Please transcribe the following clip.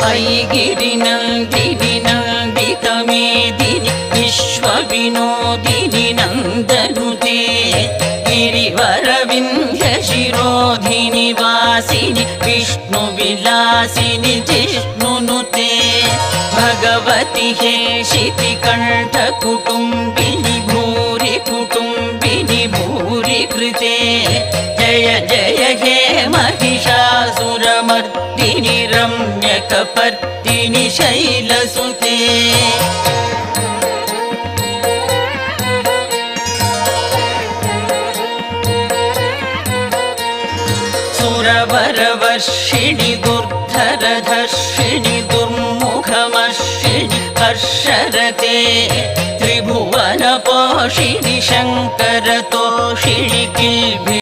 ऐगिरिनन्दिनि नन्दितमेदिनि विश्वविनोदिनि नन्दनुते गिरिवरविन्ध्यशिरोधिनि वासिनि विष्णुविलासिनि जिष्णुनुते भगवति हेशितिकण्ठकुटुम्बिनि भूरि कुटुम्बिनि भूरि कृते जय जय हे महिषासुरमर्दिनि रम्यकपर्दिनि शैलसुते सुरवरवर्षिणि दुर्धरधर्षिणि दुर्मुखमर्षिणि हर्षरते त्रिभुवनपोषिणि शङ्करतोषिणि किल्भि